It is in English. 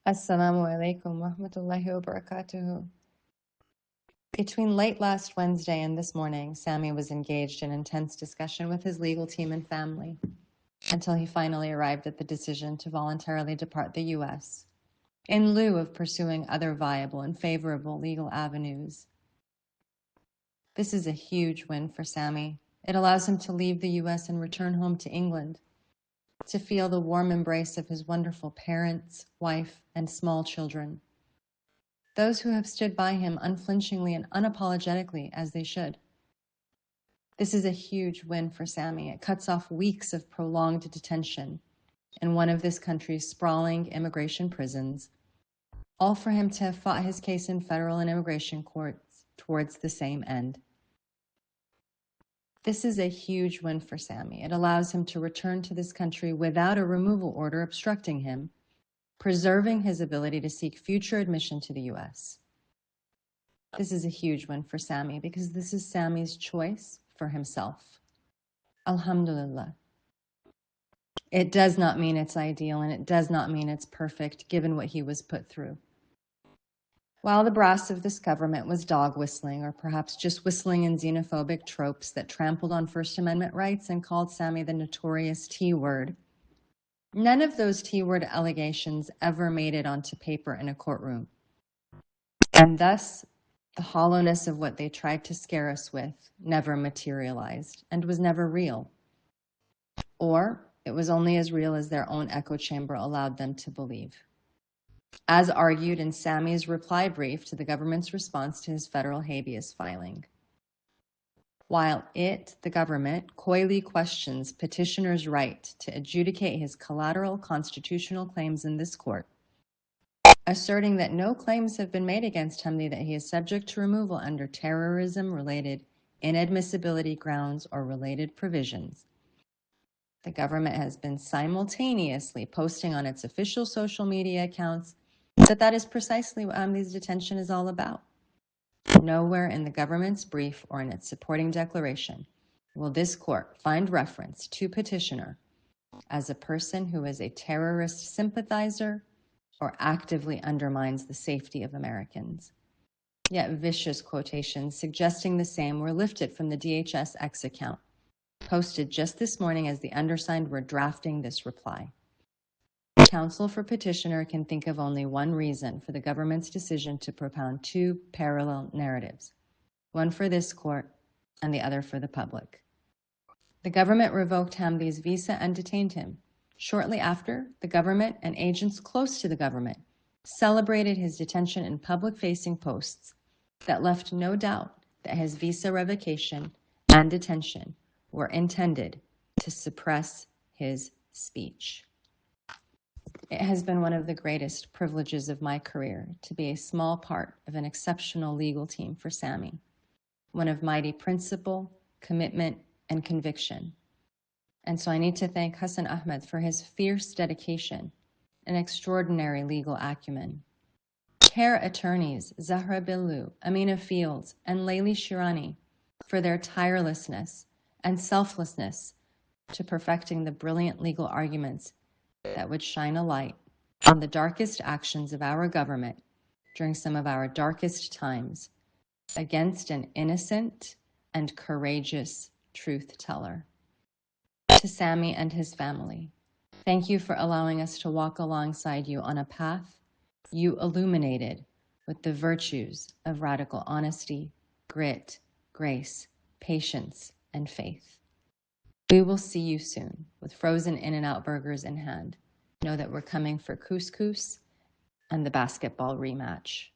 Assalamu alaikum wa rahmatullahi wa barakatuhu. Between late last Wednesday and this morning, Sami was engaged in intense discussion with his legal team and family until he finally arrived at the decision to voluntarily depart the U.S. in lieu of pursuing other viable and favorable legal avenues. This is a huge win for Sami. It allows him to leave the U.S. and return home to England, to feel the warm embrace of his wonderful parents, wife, and small children. Those who have stood by him unflinchingly and unapologetically as they should. This is a huge win for Sami. It cuts off weeks of prolonged detention in one of this country's sprawling immigration prisons, all for him to have fought his case in federal and immigration courts towards the same end. This is a huge win for Sami. It allows him to return to this country without a removal order obstructing him, preserving his ability to seek future admission to the U.S. This is a huge win for Sami because this is Sami's choice for himself. Alhamdulillah. It does not mean it's ideal, and it does not mean it's perfect given what he was put through. While the brass of this government was dog whistling, or perhaps just whistling in xenophobic tropes that trampled on First Amendment rights and called Sami the notorious T-word, none of those T-word allegations ever made it onto paper in a courtroom. And thus, the hollowness of what they tried to scare us with never materialized and was never real. Or it was only as real as their own echo chamber allowed them to believe. As argued in Sami's reply brief to the government's response to his federal habeas filing. While the government, coyly questions petitioner's right to adjudicate his collateral constitutional claims in this court, asserting that no claims have been made against Hamdi that he is subject to removal under terrorism-related inadmissibility grounds or related provisions. The government has been simultaneously posting on its official social media accounts that is precisely what Hamdi's detention is all about. Nowhere in the government's brief or in its supporting declaration will this court find reference to petitioner as a person who is a terrorist sympathizer or actively undermines the safety of Americans. Yet vicious quotations suggesting the same were lifted from the DHS X account, posted just this morning as the undersigned were drafting this reply. Counsel for petitioner can think of only one reason for the government's decision to propound two parallel narratives, one for this court and the other for the public. The government revoked Hamdi's visa and detained him. Shortly after, the government and agents close to the government celebrated his detention in public-facing posts that left no doubt that his visa revocation and detention were intended to suppress his speech. It has been one of the greatest privileges of my career to be a small part of an exceptional legal team for Sami, one of mighty principle, commitment, and conviction. And so I need to thank Hassan Ahmed for his fierce dedication and extraordinary legal acumen. CARE attorneys Zahra Billu, Amina Fields, and Layli Shirani for their tirelessness and selflessness to perfecting the brilliant legal arguments that would shine a light on the darkest actions of our government during some of our darkest times against an innocent and courageous truth teller. To Sami and his family, thank you for allowing us to walk alongside you on a path you illuminated with the virtues of radical honesty, grit, grace, patience, and faith. We will see you soon with frozen In-N-Out burgers in hand. Know that we're coming for couscous and the basketball rematch.